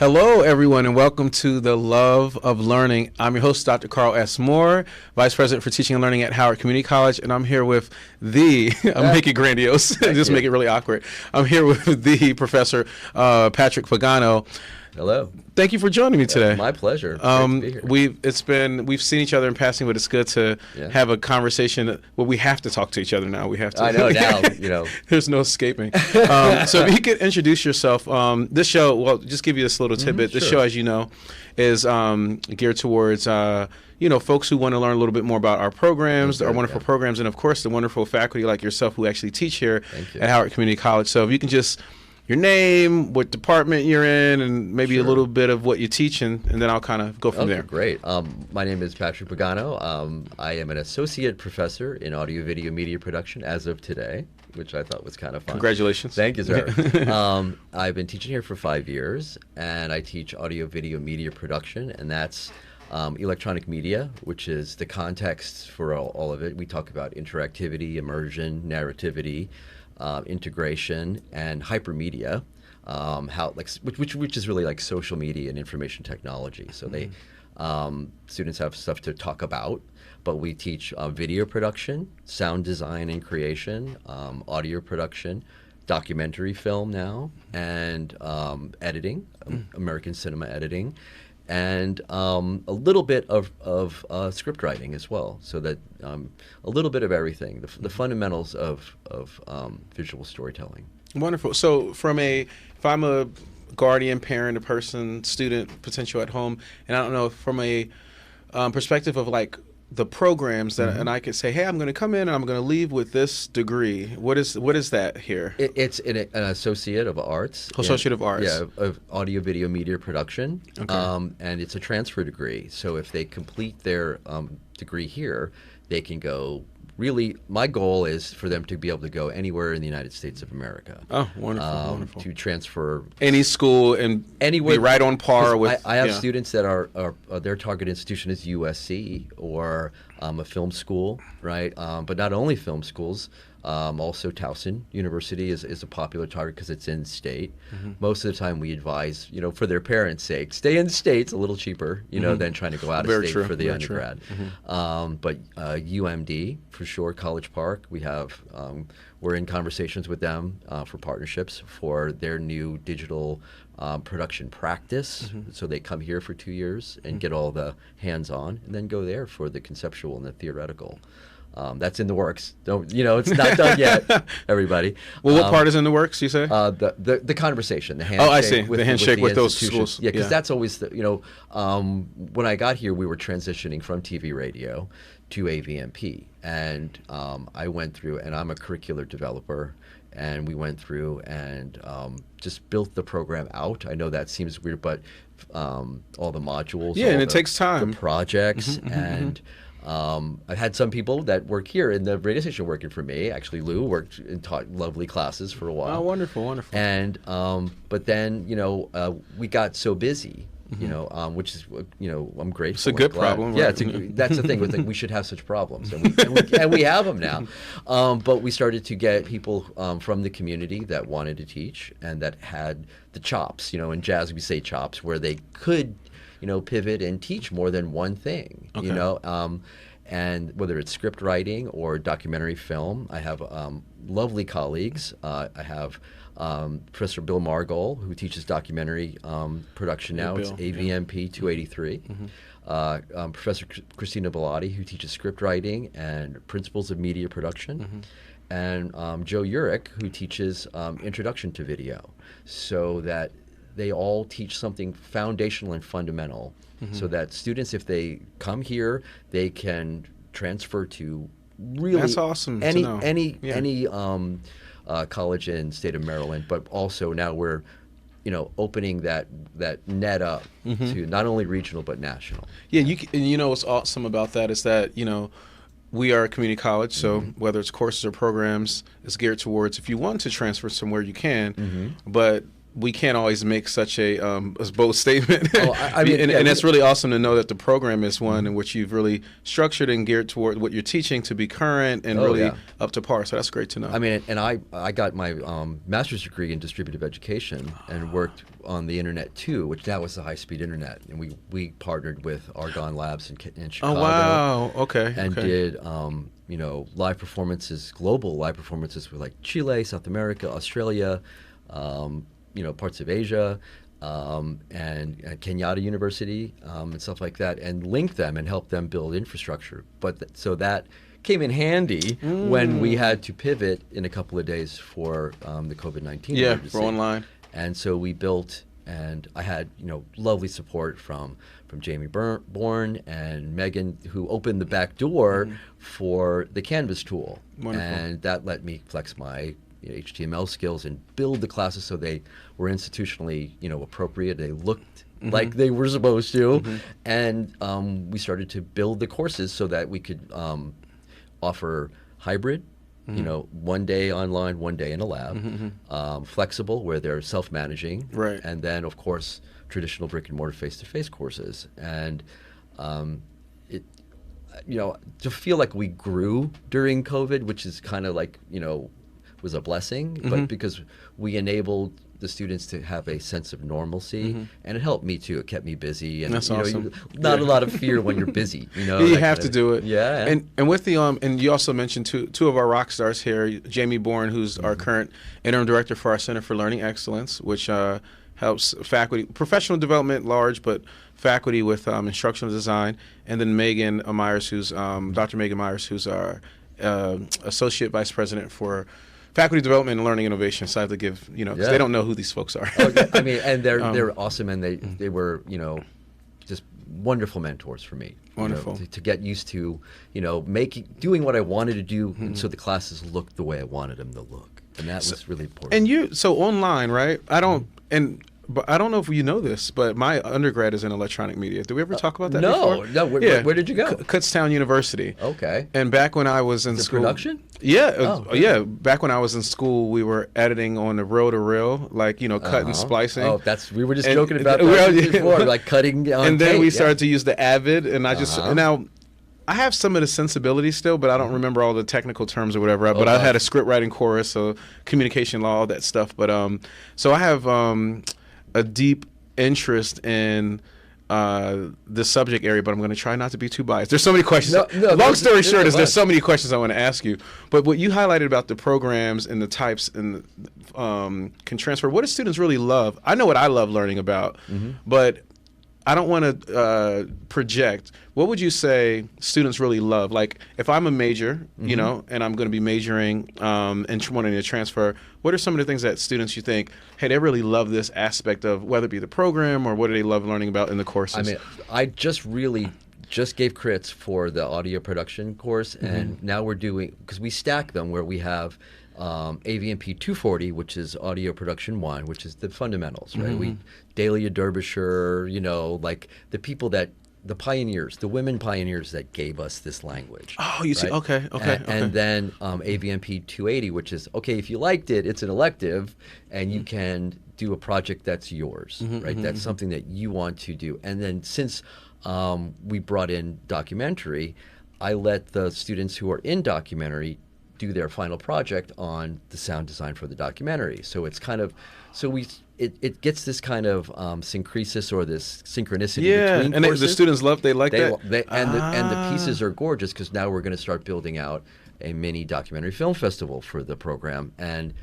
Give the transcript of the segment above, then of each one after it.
Hello, everyone, and welcome to The Love of Learning. I'm your host, Dr. Carl S. Moore, Vice President for Teaching and Learning at Howard Community College, and I'm here with I'll make it grandiose, just make it really awkward. I'm here with the Professor Patrick Pagano. Hello. Thank you for joining me today. My pleasure. Great to be here. We've seen each other in passing, but it's good to have a conversation. Well, we have to talk to each other now. We have to. I know now. There's no escaping. So if you could introduce yourself. This show, well, just give you this little tidbit. This show, as you know, is geared towards folks who want to learn a little bit more about our programs, our wonderful programs, and of course the wonderful faculty like yourself who actually teach here at Howard Community College. So if you can just your name, what department you're in, and maybe a little bit of what you teach, and then I'll kind of go from there. Great. My name is Patrick Pagano. I am an associate professor in audio, video, media production as of today, which I thought was kind of fun. Congratulations. Thank you, sir. I've been teaching here for 5 years, and I teach audio, video, media production, and that's electronic media, which is the context for all of it. We talk about interactivity, immersion, narrativity, integration, and hypermedia, which is really like social media and information technology. So they students have stuff to talk about, but we teach video production, sound design and creation, audio production, documentary film now, and editing, American cinema editing, and a little bit of script writing as well, so that a little bit of everything, the fundamentals of visual storytelling. Wonderful. So if I'm a guardian, parent, a person, student, potential at home, and I don't know, from a perspective of like the programs that, and I could say, hey, I'm going to come in and I'm going to leave with this degree. What is that here? It's an associate of arts. Associate of arts. Yeah, of audio, video, media production. Okay. And it's a transfer degree. So if they complete their degree here, they can go. Really, my goal is for them to be able to go anywhere in the United States of America. Oh, wonderful, wonderful. To transfer any school and anywhere, be right on par with. I have students that are their target institution is USC or a film school, right? But not only film schools. Also, Towson University is a popular target because it's in state. Most of the time, we advise, for their parents' sake, stay in state. It's a little cheaper, than trying to go out of state for the undergrad. But UMD for sure, College Park. We have we're in conversations with them for partnerships for their new digital production practice. So they come here for 2 years and get all the hands-on, and then go there for the conceptual and the theoretical. That's in the works. It's not done yet, everybody. Well, what part is in the works, you say? The conversation, the handshake. Oh, I see. The handshake with those schools. Yeah, because that's always when I got here, we were transitioning from TV radio to AVMP. And I went through, and I'm a curricular developer, and we went through and just built the program out. I know that seems weird, but all the modules. Yeah, and it takes time. The projects, and I've had some people that work here in the radio station working for me. Actually, Lou worked and taught lovely classes for a while. Oh, wonderful, wonderful. And but then we got so busy, which is I'm grateful. It's a good problem. Yeah, right? That's the thing. We should have such problems, and we have them now. But we started to get people from the community that wanted to teach and that had the chops. In jazz we say chops, where they could pivot and teach more than one thing, and whether it's script writing or documentary film. I have lovely colleagues. I have Professor Bill Margol, who teaches documentary production now. It's AVMP 283. Professor Christina Bellotti, who teaches script writing and principles of media production. And Joe Urich, who teaches introduction to video, so that they all teach something foundational and fundamental, so that students, if they come here, they can transfer to really That's awesome any college in the state of Maryland. But also now we're opening that net up to not only regional but national. Yeah, what's awesome about that is that we are a community college, so whether it's courses or programs, it's geared towards if you want to transfer somewhere, you can, but we can't always make such a bold statement. Oh, I mean, and it's really awesome to know that the program is one in which you've really structured and geared toward what you're teaching to be current and really up to par. So that's great to know. I mean, and I got my master's degree in distributive education and worked on the internet too, which now is the high-speed internet. And we partnered with Argonne Labs in Chicago. Oh, wow. Okay. And did live performances, global live performances with like Chile, South America, Australia, parts of Asia, and Kenyatta University, and stuff like that, and link them and help them build infrastructure. But so that came in handy when we had to pivot in a couple of days for the COVID-19 emergency. For online. And so we built, and I had lovely support from Jamie Bourne and Megan, who opened the back door for the Canvas tool. Wonderful. And that let me flex my HTML skills and build the classes so they were institutionally appropriate. They looked like they were supposed to, and we started to build the courses so that we could offer hybrid. One day online, one day in a lab, flexible where they're self-managing, right? And then of course traditional brick and mortar face-to-face courses. And to feel like we grew during COVID, which is kind of like was a blessing, but because we enabled the students to have a sense of normalcy, and it helped me too. It kept me busy, and that's awesome. Not a lot of fear when you're busy. You have to do it. Yeah. And with the and you also mentioned two of our rock stars here, Jamie Bourne, who's our current interim director for our Center for Learning Excellence, which helps faculty, professional development large, but faculty with instructional design, and then Megan Myers, who's Dr. Megan Myers, who's our associate vice president for faculty development and learning innovation. So I have to give, because they don't know who these folks are. I mean, and they're awesome, and they were, just wonderful mentors for me. Wonderful. To get used to, doing what I wanted to do, and so the classes looked the way I wanted them to look, and that was really important. And so online, right? But I don't know if you know this, but my undergrad is in electronic media. Did we ever talk about that before? No. Where did you go? Kutztown University. Okay. And back when I was in school, production? Yeah, Back when I was in school, we were editing on the reel-to-reel, like cut and splicing. Oh, we were just joking about that before, like cutting on and then tape, we started to use the Avid, and I just Uh-huh. now. I have some of the sensibility still, but I don't remember all the technical terms or whatever. But I had a script writing course, so communication law, all that stuff. But so I have a deep interest in the subject area, but I'm going to try not to be too biased. There's so many questions. Long story short is there's so many questions I want to ask you. But what you highlighted about the programs and the types and can transfer. What do students really love? I know what I love learning about, but I don't want to project. What would you say students really love? Like, if I'm a major, and I'm going to be majoring and wanting to transfer, what are some of the things that students you think, hey, they really love this aspect of, whether it be the program or what do they love learning about in the courses? I mean, I just gave crits for the audio production course, and now we're doing, because we stack them where we have AVMP 240, which is audio production 1, which is the fundamentals, right? We Dahlia Derbyshire, like the people the pioneers, the women pioneers that gave us this language. Oh, you see, okay. And then AVMP 280, which is, okay, if you liked it, it's an elective, and you can do a project that's yours, right? That's something that you want to do. And then since we brought in documentary, I let the students who are in documentary do their final project on the sound design for the documentary. So it's kind of, it gets this kind of syncresis or this synchronicity between and courses. The students like that? And the pieces are gorgeous, because now we're going to start building out a mini documentary film festival for the program. And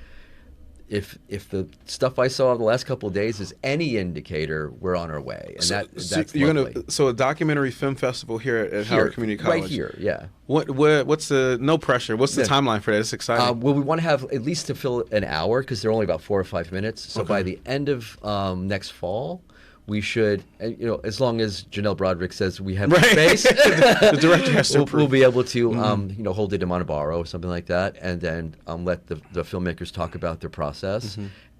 if the stuff I saw the last couple of days is any indicator, we're on our way. And that's lovely. So a documentary film festival here at Howard Community College. Right here, yeah. What's the, no pressure, what's the timeline for that? It's exciting. Well, we want to have at least to fill an hour, because they're only about 4 or 5 minutes. So by the end of next fall, we should, as long as Janelle Broderick says we have space, the director has to we'll be able to, hold it in Montebaro or something like that, and then let the filmmakers talk about their process,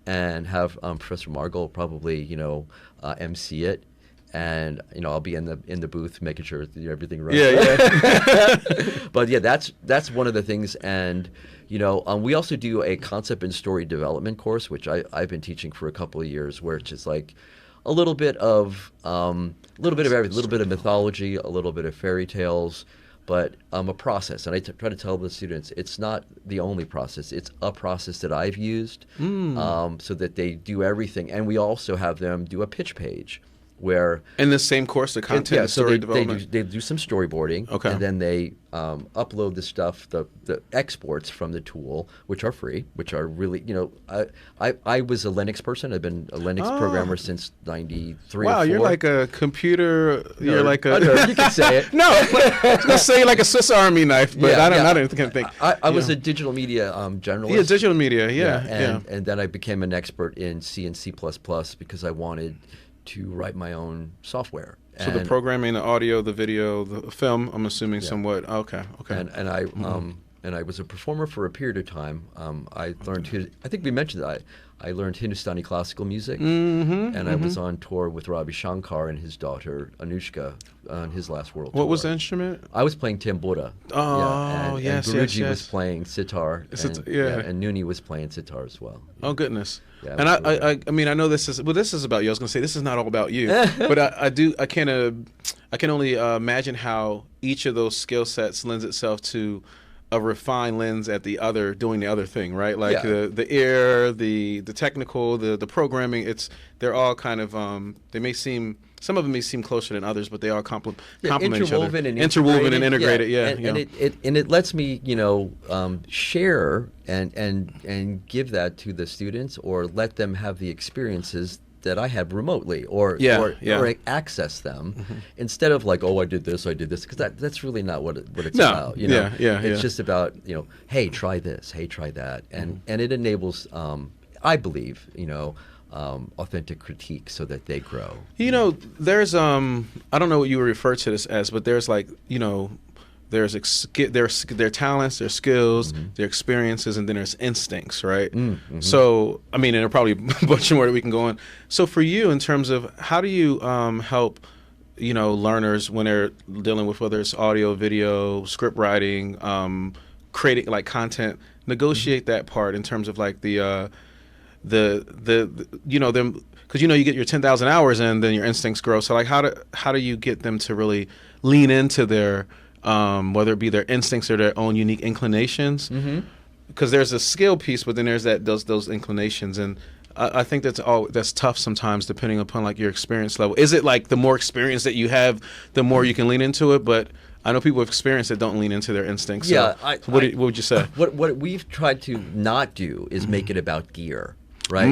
and have Professor Margol probably, MC it, and I'll be in the booth making sure everything runs. Yeah. But yeah, that's one of the things. And we also do a concept and story development course, which I've been teaching for a couple of years, where it's just like a little bit of everything, a little bit of mythology, a little bit of fairy tales, but a process. And I try to tell the students it's not the only process. It's a process that I've used, so that they do everything. And we also have them do a pitch page where in the same course, the content and story development. They do some storyboarding, okay, and then they upload the stuff, the exports from the tool, which are free, which are really, I was a Linux person. I've been a Linux programmer since '93. Wow, you're like a computer. Nerd. You're like a. You can say it. No, but I was gonna say like a Swiss Army knife, but I don't think. I was a digital media generalist. Yeah, digital media. And then I became an expert in C and C++ because I wanted to write my own software. So the programming, the audio, the video, the film, I'm assuming somewhat. Okay. And I was a performer for a period of time. I learned, I think we mentioned that, I learned Hindustani classical music, and I was on tour with Ravi Shankar and his daughter Anushka on his last world tour. What was the instrument? I was playing tambura. And Guruji was playing sitar, and Nuni was playing sitar as well. Oh, goodness. Yeah, and I mean, I know this is about you. I was going to say this is not all about you, but I can only imagine how each of those skill sets lends itself to a refined lens at the other, doing the other thing, right? Like the ear, the technical, the programming. They're all kind of some of them may seem closer than others, but they all complement each other. Interwoven and integrated. And it lets me share and give that to the students, or let them have the experiences that I have remotely, or access them, instead of like, I did this, because that's really not what it's about. It's just about hey, try this, hey, try that, and it enables, I believe, authentic critique so that they grow. There's I don't know what you would refer to this as, but there's like there's their talents, their skills, their experiences, and then there's instincts, right? So, I mean, and there are probably a bunch more that we can go on. So for you, in terms of how do you help, learners when they're dealing with whether it's audio, video, script writing, creating like content, negotiate that part in terms of like them, because you get your 10,000 hours in, then your instincts grow. So like how do you get them to really lean into their whether it be their instincts or their own unique inclinations, because there's a skill piece, but then there's those inclinations, and I think that's tough sometimes depending upon like your experience level. Is it like the more experience that you have, the more you can lean into it? But I know people with experience that don't lean into their instincts. So what would you say? What we've tried to not do is make it about gear, right?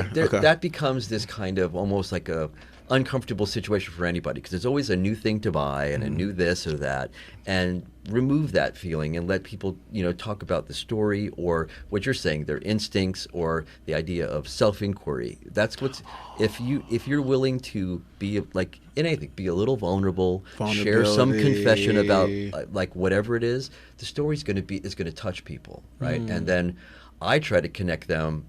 Because that becomes this kind of almost like a uncomfortable situation for anybody, because there's always a new thing to buy and a new this or that, and remove that feeling and let people talk about the story, or what you're saying, their instincts, or the idea of self-inquiry. That's what's if you're willing to be like in anything, be a little vulnerable, share some confession about like whatever it is, the story's going to touch people, right? And then I try to connect them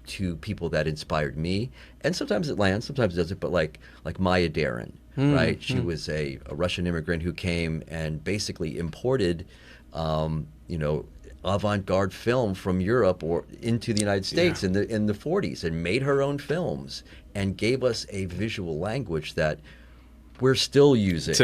to people that inspired me, and sometimes it lands, sometimes it doesn't. But like Maya Deren, right? She was a Russian immigrant who came and basically imported, avant-garde film from Europe or into the United States in the 40s, and made her own films and gave us a visual language that we're still using.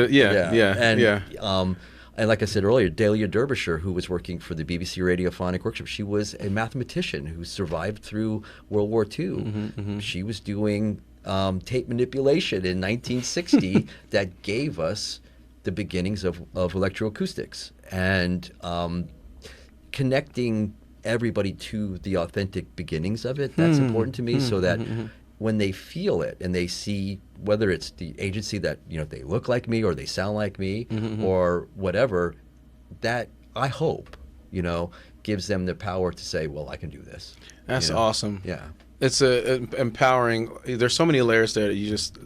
And like I said earlier, Delia Derbyshire, who was working for the BBC Radiophonic Workshop, she was a mathematician who survived through World War II. She was doing tape manipulation in 1960 that gave us the beginnings of electroacoustics. And connecting everybody to the authentic beginnings of it, that's important to me, so that when they feel it and they see, whether it's the agency that they look like me or they sound like me or whatever, that I hope gives them the power to say, well, I can do this. That's awesome. Yeah, it's empowering. There's so many layers there that you just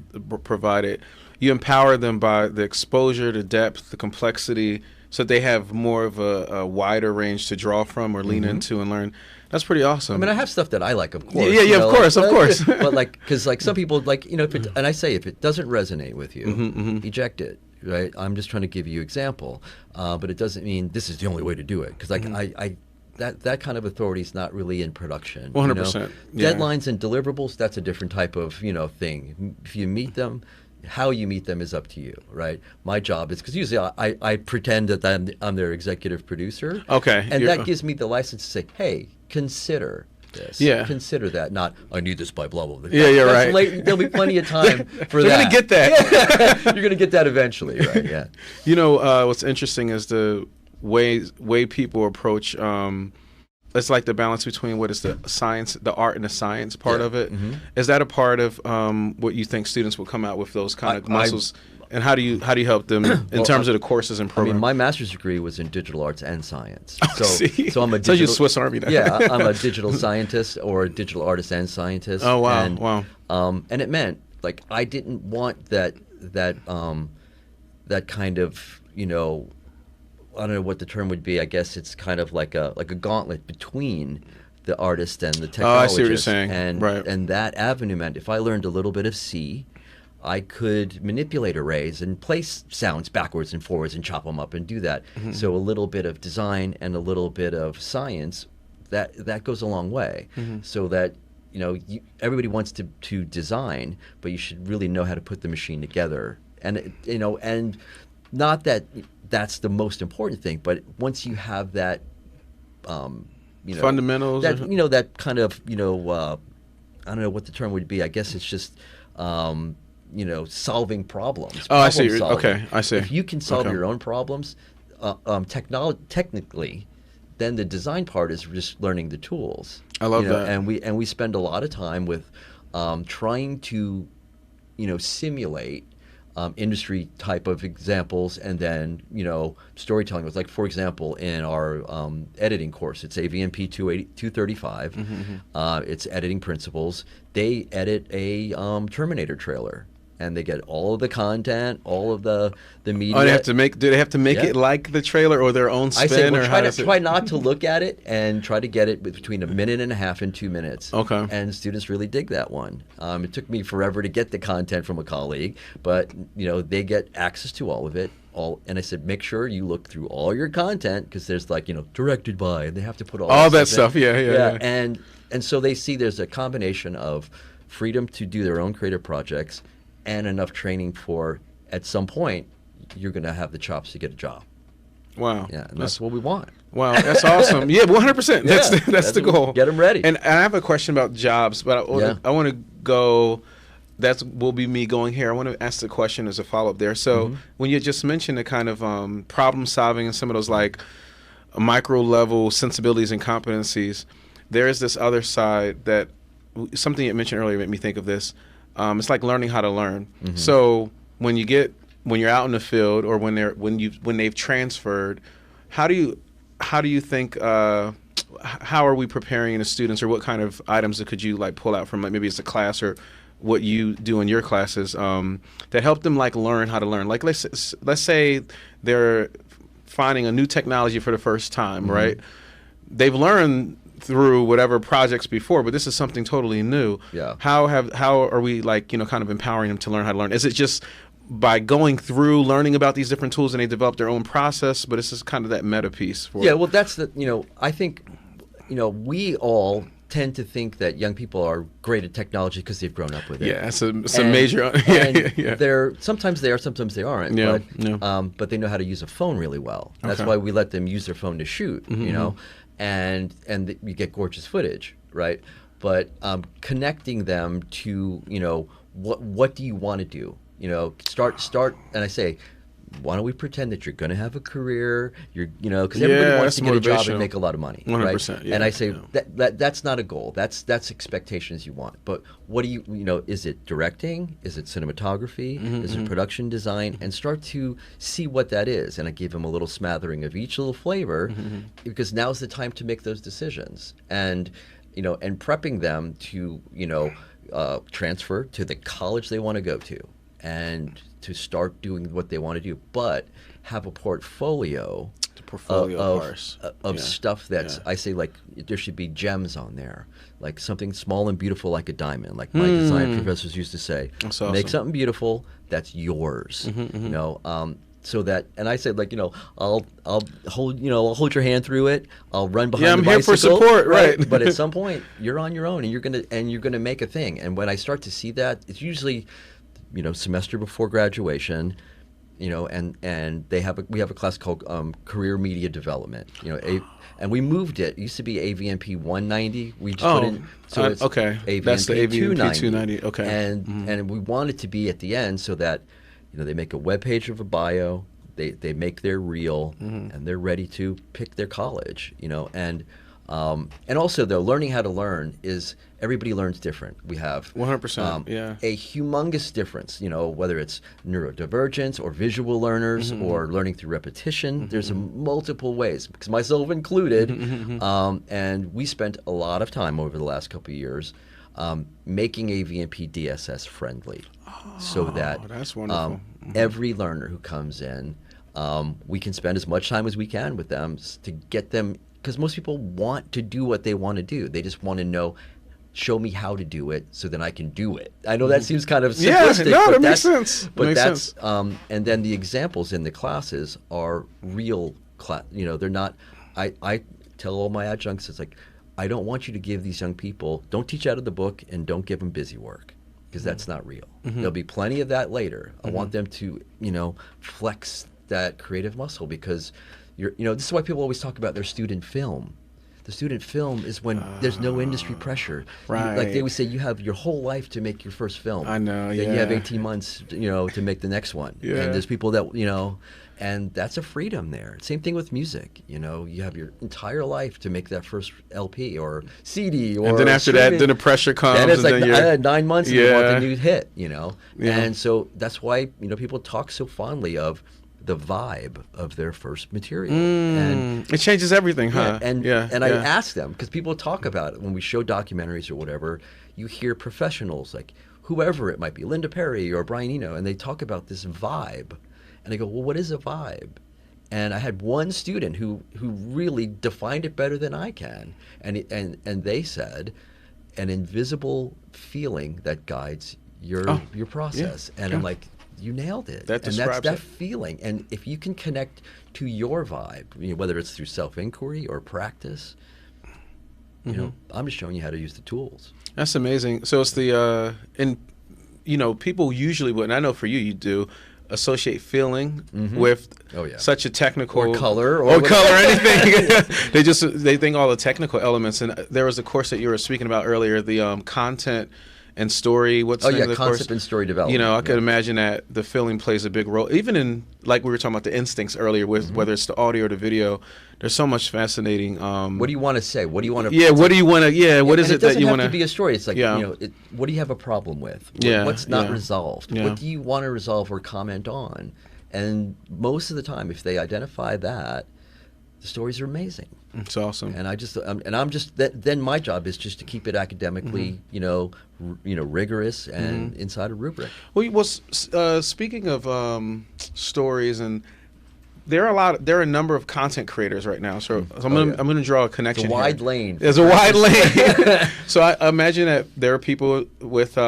provided. You empower them by the exposure, the depth, the complexity, so that they have more of a wider range to draw from or lean into and learn. That's pretty awesome. I mean, I have stuff that I like, of course. Yeah, of course, of course. But like, because like some people, like, you know, and I say if it doesn't resonate with you, eject it. Right? I'm just trying to give you example, but it doesn't mean this is the only way to do it. Because like that kind of authority is not really in production. 100%. Yeah. Deadlines and deliverables, that's a different type of thing. If you meet them, how you meet them is up to you, right? My job is, because usually I pretend that I'm their executive producer. Okay. And that gives me the license to say, hey, consider this. Yeah. Consider that. Not, I need this by blah, blah, blah. Yeah, you're right. There'll be plenty of time for You're that. going to get that. You're going to get that eventually, right? Yeah. You know, what's interesting is the way people approach, it's like the balance between what is the science, the art and the science part of it. Is that a part of what you think students will come out with, those kind of muscles? And how do you help them in terms of the courses and programs? I mean, my master's degree was in digital arts and science. So I'm a digital, you're Swiss Army now. Yeah, I'm a digital scientist or a digital artist and scientist. Oh wow, and, wow. And it meant like I didn't want that kind of, I don't know what the term would be. I guess it's kind of like a gauntlet between the artist and the technologist. Oh, I see what you're saying. And right. And that avenue meant if I learned a little bit of C, I could manipulate arrays and place sounds backwards and forwards and chop them up and do that. So a little bit of design and a little bit of science, that goes a long way. So that everybody wants to design, but you should really know how to put the machine together. And and not that that's the most important thing, but once you have that, fundamentals, that that kind of I don't know what the term would be. I guess it's just solving problems. Oh, I see. Solving. Okay, I see. If you can solve your own problems, technically, then the design part is just learning the tools. I love that. And we spend a lot of time with trying to simulate industry type of examples, and then storytelling was like, for example, in our editing course, it's AVMP 235. It's editing principles. They edit a Terminator trailer, and they get all of the content, all of the media. Oh, they have to make. Do they have to make it like the trailer or their own spin? I say, or try not to look at it, and try to get it between a minute and a half and 2 minutes. Okay. And students really dig that one. It took me forever to get the content from a colleague, but they get access to all of it. And I said, make sure you look through all your content, because there's like directed by, and they have to put all that stuff. Yeah. And so they see there's a combination of freedom to do their own creative projects, and enough training for, at some point, you're going to have the chops to get a job. Wow. Yeah, and that's what we want. Wow, that's awesome. Yeah, 100%. That's the goal. Get them ready. And I have a question about jobs, but I want to go. That will be me going here. I want to ask the question as a follow-up there. So when you just mentioned the kind of problem solving and some of those like micro level sensibilities and competencies, there is this other side that something you mentioned earlier made me think of this. It's like learning how to learn. So when you're out in the field, or when they've transferred, how do you think how are we preparing the students, or what kind of items could you like pull out from, like maybe it's a class or what you do in your classes that help them like learn how to learn? Like let's say they're finding a new technology for the first time, right? They've learned through whatever projects before, but this is something totally new. Yeah. How are we like kind of empowering them to learn how to learn? Is it just by going through learning about these different tools and they develop their own process? But it's just kind of that meta piece. Well, that's I think we all tend to think that young people are great at technology because they've grown up with it. Yeah, it's a major. Yeah. They're sometimes they are, sometimes they aren't. Yeah, but they know how to use a phone really well. That's why we let them use their phone to shoot. And you get gorgeous footage, right? But connecting them to what do you want to do? Start, and I say, why don't we pretend that you're going to have a career? Because everybody wants to get a job and make a lot of money, 100%, right? yeah, and I say that's not a goal. That's expectations you want. But what do you is it directing? Is it cinematography? Is it production design? And start to see what that is. And I give them a little smattering of each little flavor, because now's the time to make those decisions. And and prepping them to transfer to the college they want to go to, and to start doing what they want to do, but have a portfolio portfolio of ours. Of stuff that's, I say, like, there should be gems on there, like something small and beautiful like a diamond, like my design professors used to say. That's awesome. Make something beautiful that's yours, you know. So that, and I said, like, you know, I'll hold, you know, I'll hold your hand through it. I'll run behind the bicycle. I'm here for support, right? But at some point, you're on your own, and you're gonna make a thing. And when I start to see that, it's usually, you know, semester before graduation, you know, and we have a class called Career Media Development, you know, and we moved it. It used to be AVMP 190. We just put in, so it's okay. AVMP That's the AVMP 290. 290. Okay, and we want it to be at the end so that, you know, they make a web page of a bio, they make their reel, and they're ready to pick their college, you know. And also, though, learning how to learn is, everybody learns different. We have 100%, a humongous difference, you know, whether it's neurodivergence or visual learners or learning through repetition. There's multiple ways, because myself included, and we spent a lot of time over the last couple of years making AVMP DSS friendly, so that that's wonderful. Every learner who comes in, we can spend as much time as we can with them to get them, because most people want to do what they want to do. They just want to know, show me how to do it so that I can do it. I know that seems kind of simplistic. Yeah, no, but that makes sense. But that's and then the examples in the classes are real you know, they're not, I tell all my adjuncts, it's like, I don't want you to give these young people, don't teach out of the book, and don't give them busy work, because that's not real. There'll be plenty of that later. I want them to, you know, flex that creative muscle, because you know, this is why people always talk about their student film. The student film is when there's no industry pressure. Right. Like they always say, you have your whole life to make your first film. I know, Then you have 18 months, you know, to make the next one. Yeah. And there's people that, you know, and that's a freedom there. Same thing with music. You know, you have your entire life to make that first LP or CD, or and then after that, then the pressure comes. Then it's like, then I had 9 months and you want the new hit, you know. Yeah. And so that's why, you know, people talk so fondly of the vibe of their first material. And it changes everything, huh? And I ask them, because people talk about it when we show documentaries or whatever. You hear professionals, like whoever it might be, Linda Perry or Brian Eno, and they talk about this vibe. And I go, well, what is a vibe? And I had one student who really defined it better than I can. And they said, an invisible feeling that guides your process. Yeah. And I'm like, you nailed it. That and describes that's that it. feeling. And if you can connect to your vibe, you know, whether it's through self-inquiry or practice, you know, I'm just showing you how to use the tools. That's amazing. So it's the and you know, people usually would, and I know for you, you do associate feeling with such a technical or color or anything. they think all the technical elements. And there was a course that you were speaking about earlier, the content and story. What's the name of the concept course? and story development. You know, I could imagine that the feeling plays a big role, even in, like we were talking about the instincts earlier, with whether it's the audio or the video. There's so much fascinating. What do you want to say? What do you want to? Yeah. What do you want to? Yeah. What is it that you want to be a story? It's like, you know, what do you have a problem with? What's not resolved? Yeah. What do you want to resolve or comment on? And most of the time, if they identify that, the stories are amazing. It's awesome. And I'm just then my job is just to keep it academically, you know, rigorous and inside a rubric. Well, speaking of stories, and there are a number of content creators right now. So I'm gonna draw a connection. It's a wide here. lane. There's a wide lane. So I imagine that there are people with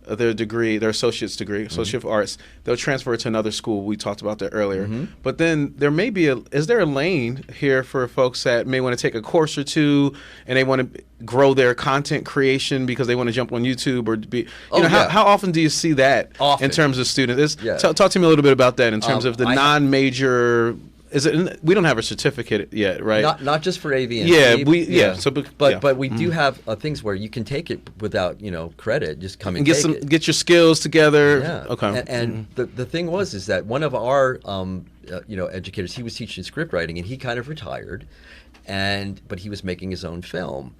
their degree, their associate's degree, associate of arts, they'll transfer to another school. We talked about that earlier. But then there may be is there a lane here for folks that may want to take a course or two and they want to grow their content creation because they want to jump on YouTube or be, how often do you see that in terms of students? Talk to me a little bit about that in terms of the non-major. We don't have a certificate yet, right? Not just for AV&P. But we do have things where you can take it without, you know, credit. Just come and get your skills together. Yeah. Okay. And the thing is that one of our educators, he was teaching script writing, and he kind of retired, but he was making his own film.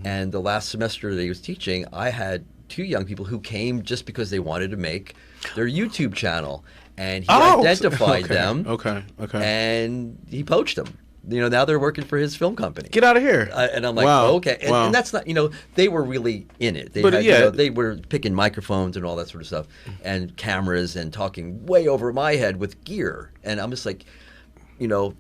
And the last semester that he was teaching, I had 2 young people who came just because they wanted to make their YouTube channel. And he identified them. Okay. And he poached them. You know, now they're working for his film company. Get out of here. And I'm like, okay. And that's not, you know, they were really in it. They they were picking microphones and all that sort of stuff and cameras and talking way over my head with gear. And I'm just like,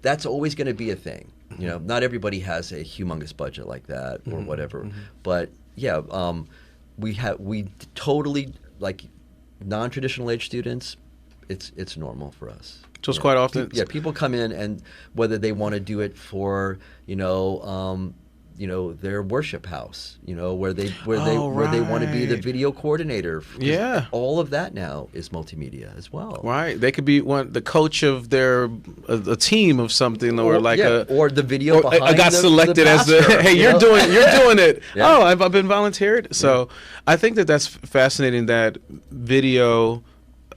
that's always going to be a thing. Not everybody has a humongous budget like that or whatever. But yeah, we totally, like, non-traditional age students, it's normal for us. So it's quite often. Yeah, people come in, and whether they want to do it for their worship house, where they want to be the video coordinator. Yeah, all of that now is multimedia as well. Right, they could be the coach of a team of something, or or the video behind. I got selected as the hey, you're doing it. Yeah. Oh, I've been volunteered. So I think that's fascinating that video,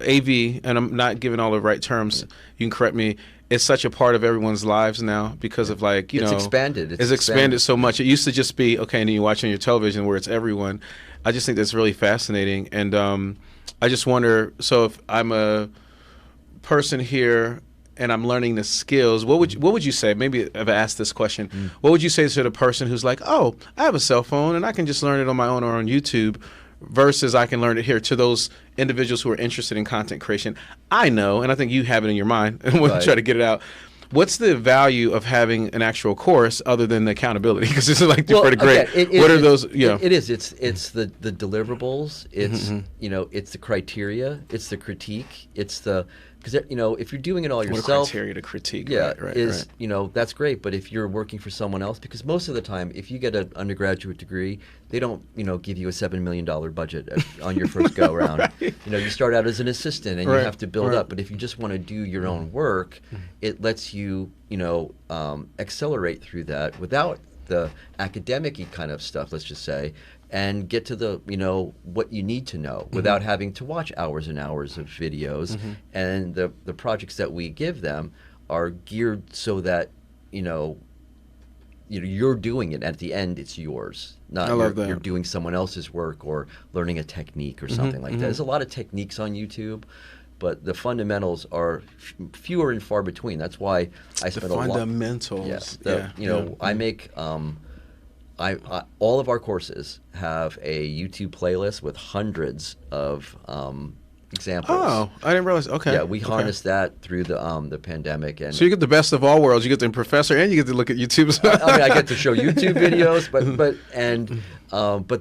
AV, and I'm not giving all the right terms. You can correct me. It's such a part of everyone's lives now because of it's expanded. It's expanded so much. It used to just be, okay, and then you watch on your television where it's everyone. I just think that's really fascinating. And I just wonder, so if I'm a person here and I'm learning the skills, what would you say? Maybe I've asked this question. What would you say to the person who's like, oh, I have a cell phone and I can just learn it on my own or on YouTube, versus I can learn it here, to those individuals who are interested in content creation? I know, and I think you have it in your mind, and we'll try to get it out. What's the value of having an actual course other than the accountability? Because this is like for the great. What are those? It is. It's the deliverables. It's it's the criteria. It's the critique. It's the because if you're doing it all yourself, what a criteria to critique. Right. That's great. But if you're working for someone else, because most of the time, if you get an undergraduate degree, they don't give you a $7 million budget on your first go around. Right. You start out as an assistant and you have to build up. But if you just want to do your own work, it lets you accelerate through that without the academic-y kind of stuff, let's just say, and get to the what you need to know without having to watch hours and hours of videos. And the projects that we give them are geared so that you're doing it. At the end, it's yours. Not you're doing someone else's work or learning a technique or something like that. There's a lot of techniques on YouTube, but the fundamentals are fewer and far between. That's why I spend a lot. Fundamentals. I make. All of our courses have a YouTube playlist with hundreds of examples. Oh, I didn't realize. Okay. Yeah, we harness that through the pandemic, and so you get the best of all worlds. You get the professor, and you get to look at YouTube. I get to show YouTube videos, but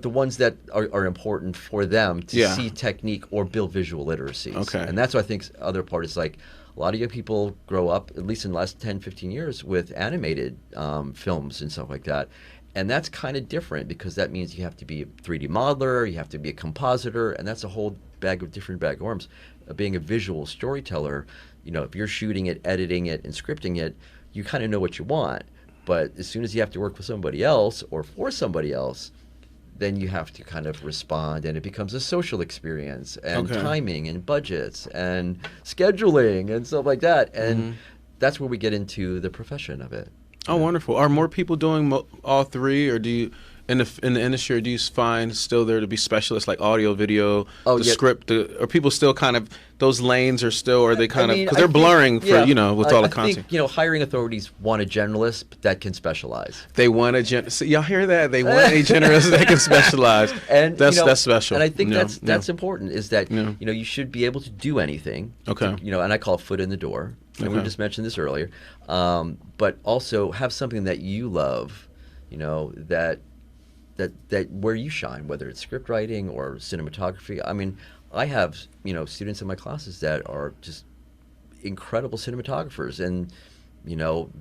the ones that are important for them to see technique or build visual literacies. Okay. And that's what I think other part is like. A lot of young people grow up, at least in the last 10, 15 years, with animated films and stuff like that. And that's kind of different because that means you have to be a 3D modeler, you have to be a compositor, and that's a whole different bag of worms. Being a visual storyteller, if you're shooting it, editing it, and scripting it, you kind of know what you want. But as soon as you have to work with somebody else or for somebody else, then you have to kind of respond, and it becomes a social experience, and timing, and budgets, and scheduling, and stuff like that. And that's where we get into the profession of it. Oh, wonderful. Are more people doing all three, or do you, in the industry, do you find still there to be specialists like audio, video, script? Are people still kind of, those lanes are still, or are they kind of, because they're blurring for, with all the content? I think, hiring authorities want a generalist that can specialize. They want a so y'all hear that? They want a generalist that can specialize. And that's special. And I think that's important, is that, you should be able to do anything. Okay. And I call it foot in the door. And we just mentioned this earlier. But also have something that you love, that where you shine, whether it's script writing or cinematography. I mean, I have, students in my classes that are just incredible cinematographers, and,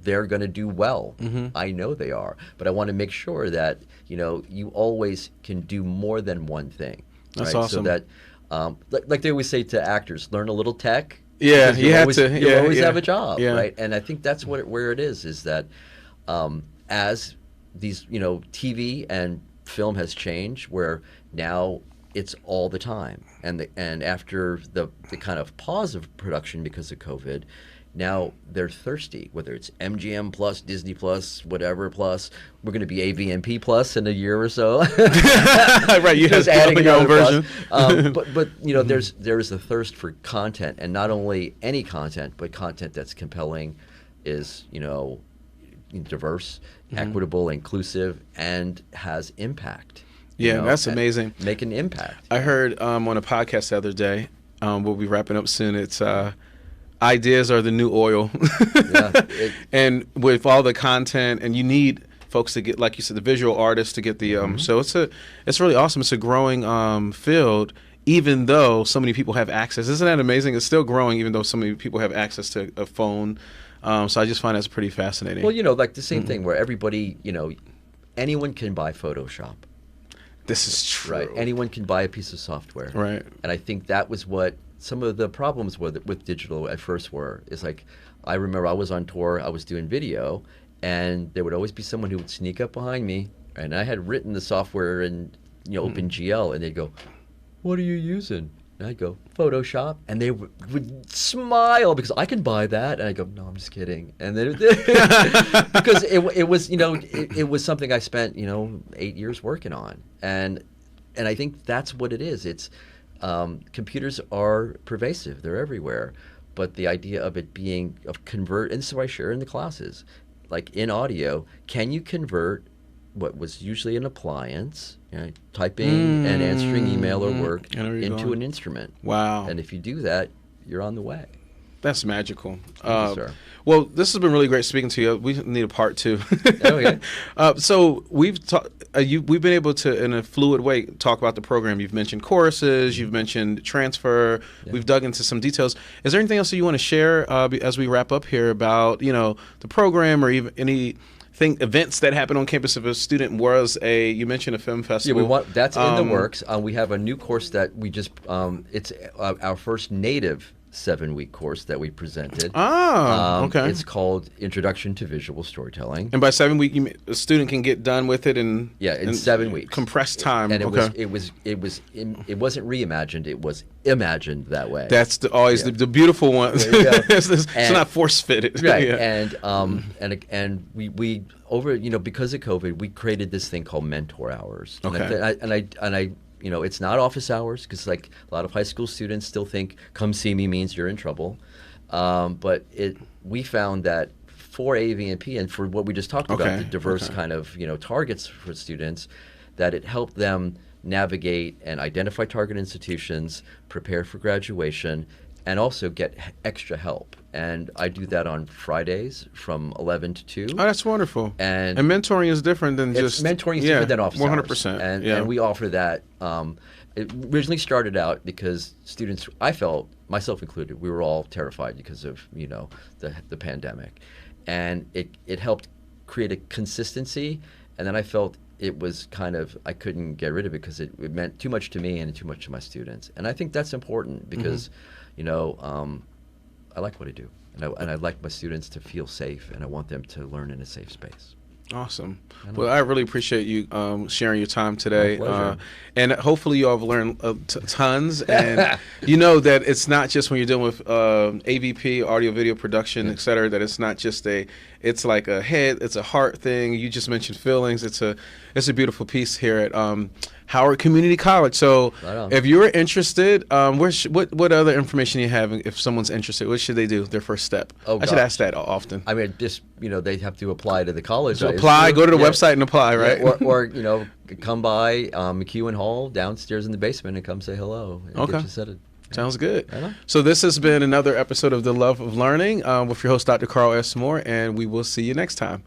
they're going to do well. I know they are. But I want to make sure that, you always can do more than one thing. That's right? awesome. So that, like they always say to actors, learn a little tech. Yeah, you have to. You'll always have a job, right? And I think that's where it is that as these, TV and film has changed, where now it's all the time, and after the kind of pause of production because of COVID, now they're thirsty. Whether it's MGM Plus, Disney Plus, whatever Plus, we're going to be AVNP Plus in a year or so. Right, you just adding your own version. But there's a thirst for content, and not only any content, but content that's compelling, is diverse, equitable, inclusive, and has impact. Yeah, that's amazing. Make an impact. I heard on a podcast the other day. We'll be wrapping up soon. It's ideas are the new oil. Yeah, And with all the content, and you need folks to get, like you said, the visual artists to get the so it's really awesome. It's a growing field, even though so many people have access. Isn't that amazing? It's still growing even though so many people have access to a phone. So I just find that's pretty fascinating. well, like the same thing where everybody, anyone can buy Photoshop. This is true. Right. Anyone can buy a piece of software. Right. And I think that was what some of the problems with digital at first were. Is like, I remember I was on tour, I was doing video, and there would always be someone who would sneak up behind me, and I had written the software in OpenGL, and they'd go, "What are you using?" And I'd go, "Photoshop," and they would smile because I can buy that, and I go, "No, I'm just kidding," and then because it was it was something I spent 8 years working on, and I think that's what it is. It's computers are pervasive; they're everywhere, but the idea of it being convert, and so I share in the classes, like in audio, can you convert what was usually an appliance, typing and answering email or work, into an instrument? Wow. And if you do that, you're on the way. That's magical. Thank you, sir. Well, this has been really great speaking to you. We need a part 2. Okay. So we've we've been able to, in a fluid way, talk about the program. You've mentioned choruses. You've mentioned transfer. Yeah. We've dug into some details. Is there anything else that you want to share as we wrap up here about the program, or even any events that happen on campus? If a student was you mentioned a film festival. Yeah, that's in the works. We have a new course that we just, it's our first native 7-week course that we presented. Okay. It's called Introduction to Visual Storytelling. And by 7 week, a student can get done with it in 7 weeks, compressed time. And it wasn't reimagined; it was imagined that way. That's always the beautiful one. It's not force fitted, right? Yeah. And we over because of COVID, we created this thing called Mentor Hours. Okay. And I it's not office hours because like a lot of high school students still think come see me means you're in trouble. But we found that for AV&P and for what we just talked about, the diverse kind of targets for students, that it helped them navigate and identify target institutions, prepare for graduation, and also get extra help. And I do that on Fridays from 11 to 2. Oh, that's wonderful. And mentoring is different than just... Mentoring is different than office 100%. hours. And we offer that. It originally started out because students, I felt, myself included, we were all terrified because of, the pandemic. And it helped create a consistency. And then I felt it was I couldn't get rid of it because it meant too much to me and too much to my students. And I think that's important because, I like what I do, and I like my students to feel safe, and I want them to learn in a safe space. Awesome. Well, I really appreciate you sharing your time today. My pleasure. And hopefully you all have learned tons. And you know that it's not just when you're dealing with AVP, audio, video production, et cetera, that it's not just it's like a head, it's a heart thing. You just mentioned feelings. It's a beautiful piece here at Howard Community College. So if you're interested, what other information you have if someone's interested? What should they do, their first step? I should ask that often. I mean, just, they have to apply to the college. So apply, go to the website and apply, right? Yeah, or come by McEwen Hall downstairs in the basement and come say hello. And get you set it. Sounds good. So this has been another episode of The Love of Learning with your host, Dr. Carl S. Moore, and we will see you next time.